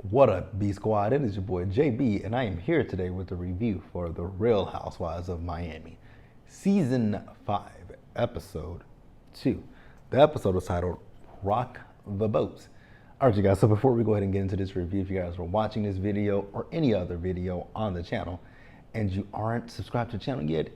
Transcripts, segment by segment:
What up, B Squad? It is your boy JB, and I am here today with a review for The Real Housewives of Miami, Season 5, Episode 2. The episode is titled Rock the Boat. Alright, you guys, so before we go ahead and get into this review, if you guys are watching this video or any other video on the channel and you aren't subscribed to the channel yet,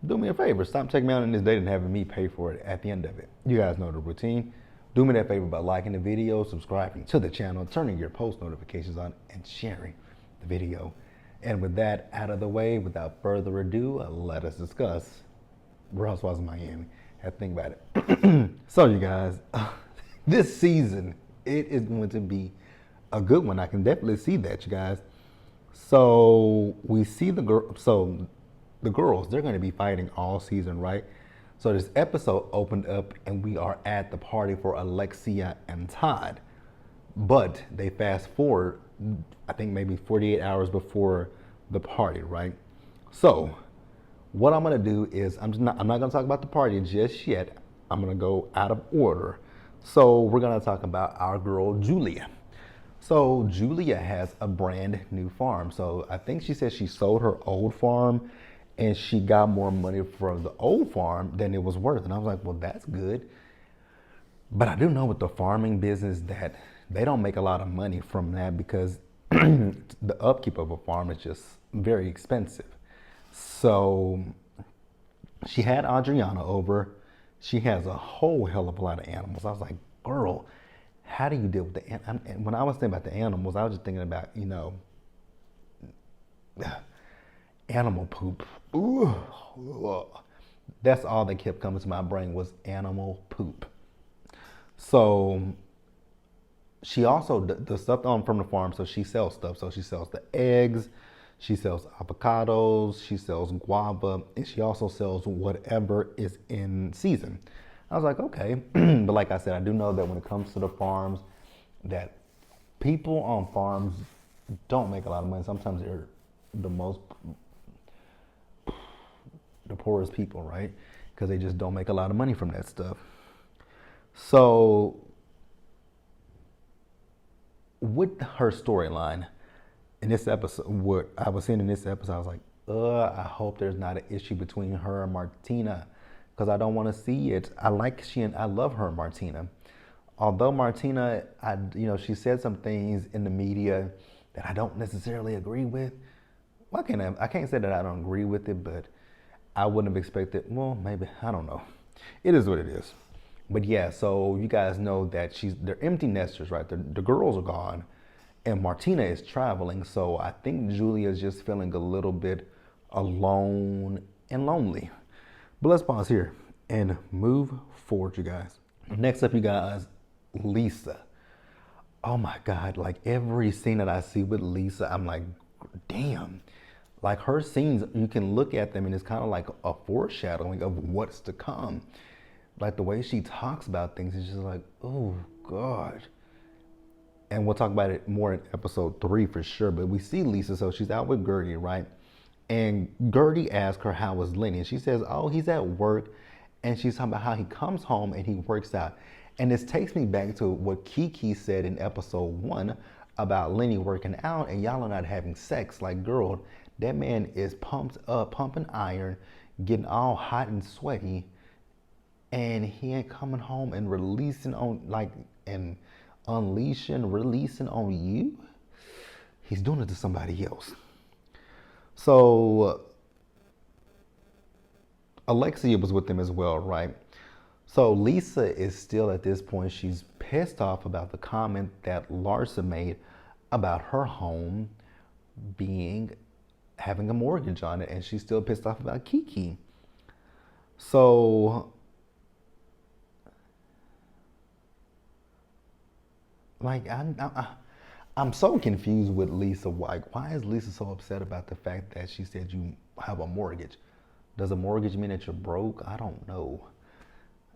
do me a favor, stop checking me out on this date and having me pay for it at the end of it. You guys know the routine. Do me that favor by liking the video, subscribing to the channel, turning your post notifications on, and sharing the video. And with that out of the way, without further ado, let us discuss Real Housewives of Miami. Have to think about it. So you guys, this season, it is going to be a good one. I can definitely see that, you guys. So we see the girls, they're going to be fighting all season, right? So this episode opened up and we are at the party for Alexia and Todd. But they fast forward, I think maybe 48 hours before the party, right? So what I'm gonna do is, I'm not gonna talk about the party just yet. I'm gonna go out of order. So we're gonna talk about our girl, Julia. So Julia has a brand new farm. So I think she said she sold her old farm and she got more money from the old farm than it was worth. And I was like, well, that's good. But I do know with the farming business that they don't make a lot of money from that because the upkeep of a farm is just very expensive. So she had Adriana over. She has a whole hell of a lot of animals. I was like, girl, how do you deal with the animals? And when I was thinking about the animals, I was just thinking about, animal poop. Ooh. That's all that kept coming to my brain was animal poop. So she also, the stuff on from the farm, so she sells stuff. So she sells the eggs, she sells avocados, she sells guava, and she also sells whatever is in season. I was like, okay. But like I said, I do know that when it comes to the farms, that people on farms don't make a lot of money. Sometimes they're the poorest people, right? Because they just don't make a lot of money from that stuff. So with her storyline in this episode, what I was seeing in this episode, I was like, I hope there's not an issue between her and Martina, because I don't want to see it. I love her and Martina. Although Martina, she said some things in the media that I don't necessarily agree with. Well, I can't say that I don't agree with it, but I wouldn't have expected, well, maybe, I don't know. It is what it is. But yeah, so you guys know that they're empty nesters, right? The girls are gone and Martina is traveling. So I think Julia is just feeling a little bit alone and lonely. But let's pause here and move forward, you guys. Next up, you guys, Lisa. Oh my God, like every scene that I see with Lisa, I'm like, damn. Like her scenes, you can look at them and it's kind of like a foreshadowing of what's to come. Like the way she talks about things is just like, oh God. And we'll talk about it more in episode 3 for sure. But we see Lisa, so she's out with Gertie, right? And Gertie asks her, how is Lenny? And she says, oh, he's at work. And she's talking about how he comes home and he works out. And this takes me back to what Kiki said in episode 1 about Lenny working out and y'all are not having sex. Like, girl, that man is pumped up, pumping iron, getting all hot and sweaty, and he ain't coming home and releasing on, and releasing on you. He's doing it to somebody else. So Alexia was with them as well, right? So Lisa is still at this point, she's pissed off about the comment that Larsa made about her home having a mortgage on it, and she's still pissed off about Kiki. So, like, I'm so confused with Lisa. Like, why is Lisa so upset about the fact that she said you have a mortgage? Does a mortgage mean that you're broke? I don't know.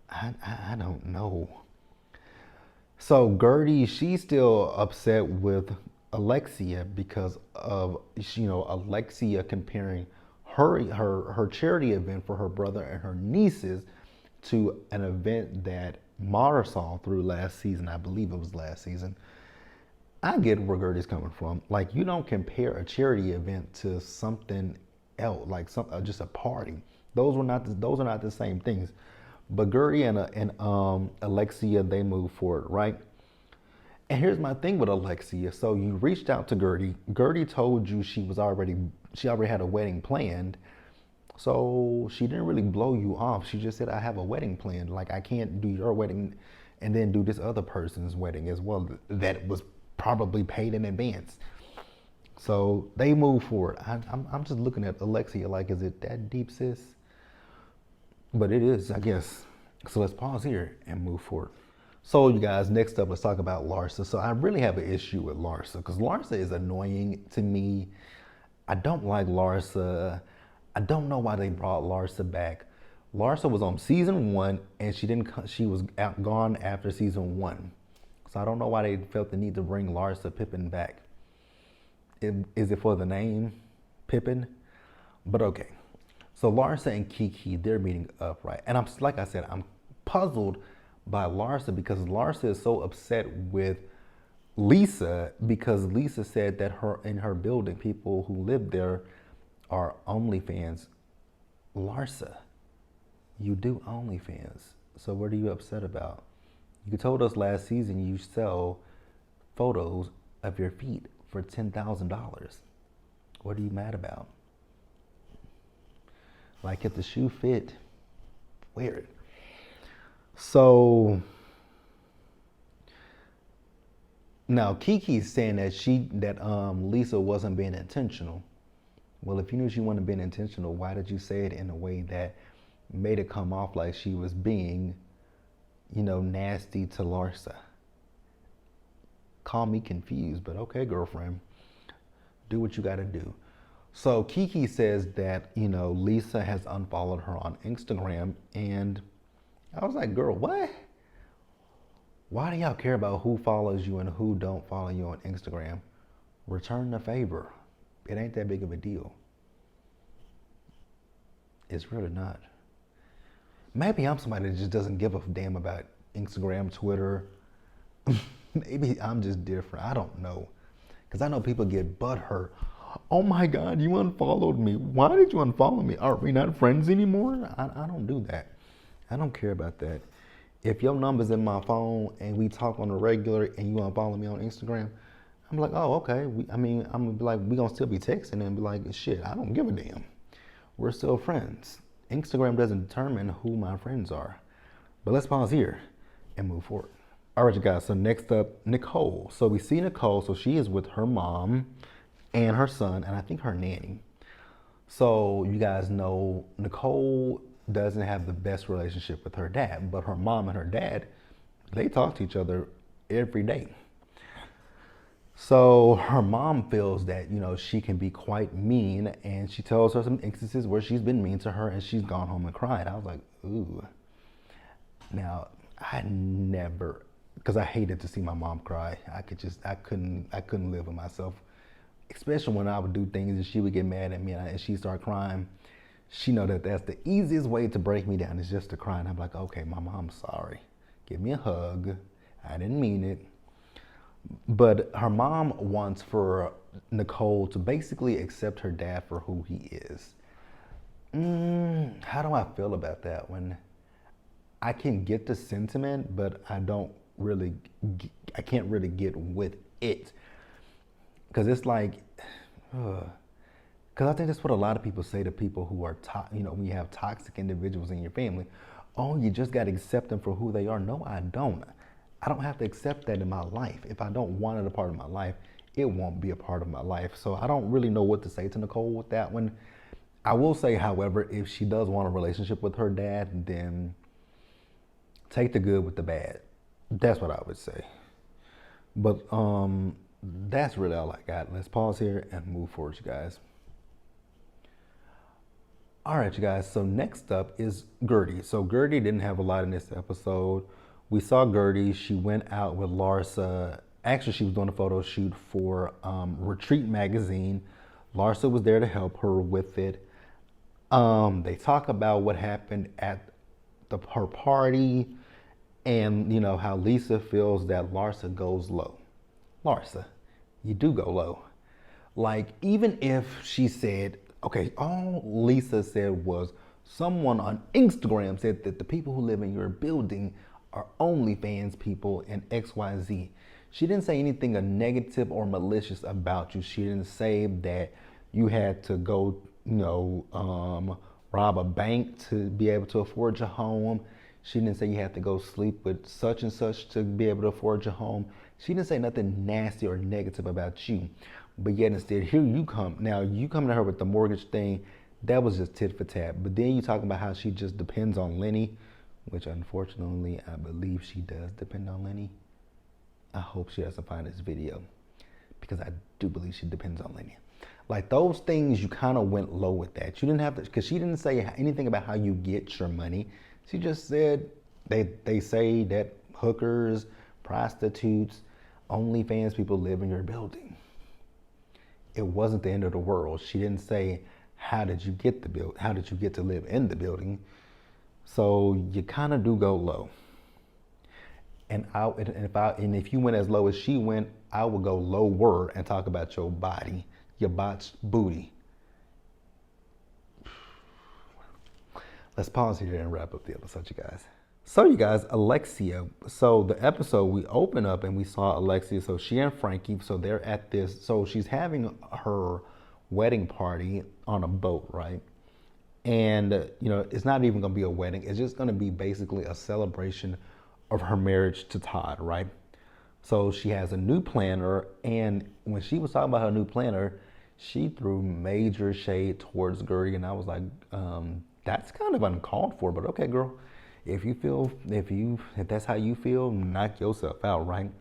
I don't know. So Gertie, she's still upset with Alexia because of, Alexia comparing her charity event for her brother and her nieces to an event that Mara saw through last season. I believe it was last season. I get where Gertie's coming from. Like, you don't compare a charity event to something else, like just a party. Those are not the same things. But Gertie and Alexia, they move forward, right? And here's my thing with Alexia. So you reached out to Gertie. Gertie told you she already had a wedding planned. So she didn't really blow you off. She just said, I have a wedding planned. Like, I can't do your wedding and then do this other person's wedding as well that was probably paid in advance. So they move forward. I'm just looking at Alexia like, is it that deep, sis? But it is, I guess. So let's pause here and move forward. So you guys, next up, let's talk about Larsa. So I really have an issue with Larsa because Larsa is annoying to me. I don't like Larsa. I don't know why they brought Larsa back. Larsa was on season 1 and she was gone after season 1. So I don't know why they felt the need to bring Larsa Pippen back. Is it for the name Pippen? But okay. So Larsa and Kiki, they're meeting up, right? And like I said, I'm puzzled by Larsa because Larsa is so upset with Lisa because Lisa said that in her building, people who live there are OnlyFans. Larsa, you do OnlyFans. So what are you upset about? You told us last season you sell photos of your feet for $10,000. What are you mad about? Like, if the shoe fit, wear it. So now Kiki's saying that Lisa wasn't being intentional. Well, if you knew she wasn't being intentional, why did you say it in a way that made it come off like she was being, nasty to Larsa? Call me confused, but okay, girlfriend, do what you gotta do. So Kiki says that, Lisa has unfollowed her on Instagram, and I was like, girl, what? Why do y'all care about who follows you and who don't follow you on Instagram? Return the favor. It ain't that big of a deal. It's really not. Maybe I'm somebody that just doesn't give a damn about Instagram, Twitter. Maybe I'm just different. I don't know. Because I know people get butthurt. Oh my God, you unfollowed me. Why did you unfollow me? Are we not friends anymore? I don't do that. I don't care about that. If your number's in my phone and we talk on the regular and you unfollow me on Instagram, I'm like, oh, okay. I'm gonna be like, we gonna still be texting and be like, shit, I don't give a damn. We're still friends. Instagram doesn't determine who my friends are. But let's pause here and move forward. All right, you guys, so next up, Nicole. So we see Nicole, so she is with her mom and her son, and I think her nanny. So you guys know Nicole doesn't have the best relationship with her dad, but her mom and her dad, they talk to each other every day. So her mom feels that, she can be quite mean, and she tells her some instances where she's been mean to her and she's gone home and cried. I was like, ooh. Now, I never, because I hated to see my mom cry. I couldn't live with myself, especially when I would do things and she would get mad at me and she'd start crying. She know that that's the easiest way to break me down is just to cry. And I'm like, okay, Mama, I'm sorry. Give me a hug. I didn't mean it. But her mom wants for Nicole to basically accept her dad for who he is. How do I feel about that? When I can get the sentiment, but I can't really get with it. Because it's like, because I think that's what a lot of people say to people who are, when you have toxic individuals in your family. Oh, you just got to accept them for who they are. No, I don't. I don't have to accept that in my life. If I don't want it a part of my life, it won't be a part of my life. So I don't really know what to say to Nicole with that one. I will say, however, if she does want a relationship with her dad, then take the good with the bad. That's what I would say. But that's really all I got. Let's pause here and move forward, you guys. All right, you guys, so next up is Gertie. So Gertie didn't have a lot in this episode. We saw Gertie, she went out with Larsa. Actually, she was doing a photo shoot for Retreat magazine. Larsa was there to help her with it. They talk about what happened at her party and, how Lisa feels that Larsa goes low. Larsa, you do go low. Like, even if she said, okay, all Lisa said was someone on Instagram said that the people who live in your building are OnlyFans people and XYZ. She didn't say anything negative or malicious about you. She didn't say that you had to go, rob a bank to be able to afford your home. She didn't say you had to go sleep with such and such to be able to afford your home. She didn't say nothing nasty or negative about you. But yet instead, here you come. Now, you come to her with the mortgage thing. That was just tit for tat. But then you talking about how she just depends on Lenny, which unfortunately, I believe she does depend on Lenny. I hope she doesn't find this video because I do believe she depends on Lenny. Like, those things, you kind of went low with that. You didn't have to, because she didn't say anything about how you get your money. She just said they say that hookers, prostitutes, OnlyFans people live in your building. It wasn't the end of the world. She didn't say, how did you get to live in the building? So you kind of do go low. And if you went as low as she went, I would go lower and talk about your body, your botched booty. Let's pause here and wrap up the episode, you guys. So you guys, Alexia. So the episode, we open up and we saw Alexia. So she and Frankie, so they're at this, so she's having her wedding party on a boat, right? And, it's not even going to be a wedding. It's just going to be basically a celebration of her marriage to Todd, right? So she has a new planner. And when she was talking about her new planner, she threw major shade towards Gertie. And I was like, that's kind of uncalled for, but okay, girl. If that's how you feel, knock yourself out, right?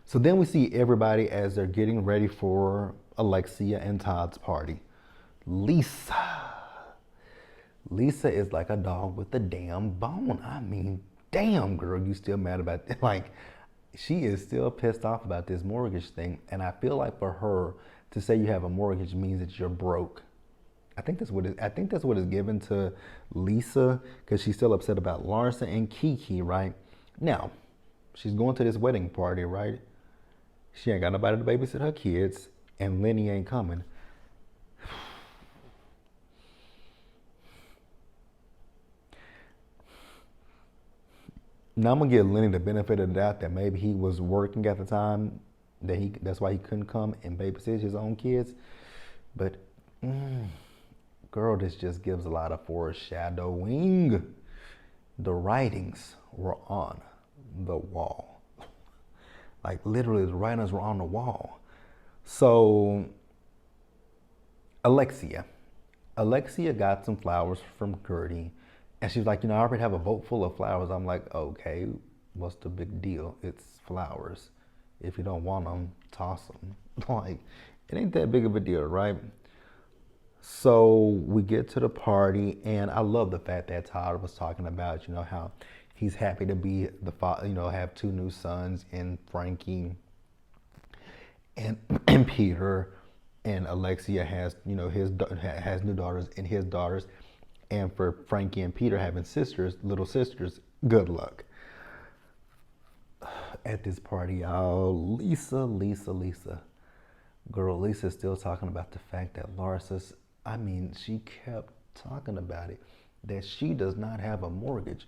So then we see everybody as they're getting ready for Alexia and Todd's party. Lisa is like a dog with a damn bone. I mean, damn, girl, you still mad about that? Like, she is still pissed off about this mortgage thing. And I feel like for her to say you have a mortgage means that you're broke. I think that's what is given to Lisa, because she's still upset about Larsa and Kiki, right? Now, she's going to this wedding party, right? She ain't got nobody to babysit her kids, and Lenny ain't coming. Now I'm gonna give Lenny the benefit of the doubt that maybe he was working at the time, that's why he couldn't come and babysit his own kids. But girl, this just gives a lot of foreshadowing. The writings were on the wall. Like, literally, the writings were on the wall. So, Alexia got some flowers from Gertie. And she's like, I already have a boat full of flowers. I'm like, okay, what's the big deal? It's flowers. If you don't want them, toss them. Like, it ain't that big of a deal, right? So we get to the party, and I love the fact that Todd was talking about, how he's happy to be the father, have two new sons in Frankie and Peter, and Alexia has, has new daughters and his daughters, and for Frankie and Peter having little sisters, good luck. At this party, y'all, Lisa. Girl, Lisa's still talking about the fact that Larsa's, she kept talking about it, that she does not have a mortgage.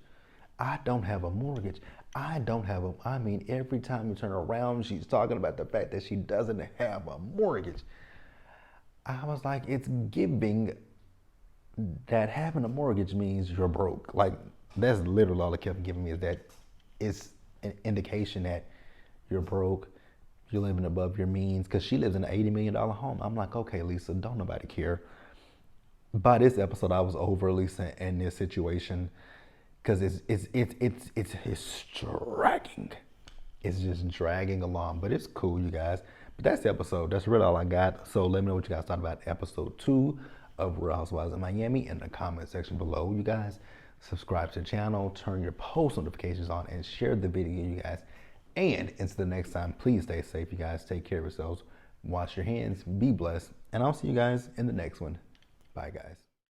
I don't have a mortgage. Every time you turn around, she's talking about the fact that she doesn't have a mortgage. I was like, it's giving that having a mortgage means you're broke. Like, that's literally all it kept giving me, is that it's an indication that you're broke, you're living above your means, because she lives in an $80 million home. I'm like, okay, Lisa, don't nobody care. By this episode, I was over Lisa in this situation, because it's dragging. It's just dragging along, but it's cool, you guys. But that's the episode. That's really all I got. So let me know what you guys thought about episode 2 of Real Housewives of Miami in the comment section below, you guys. Subscribe to the channel, turn your post notifications on, and share the video, you guys. And until the next time, please stay safe, you guys. Take care of yourselves. Wash your hands. Be blessed. And I'll see you guys in the next one. Bye, guys.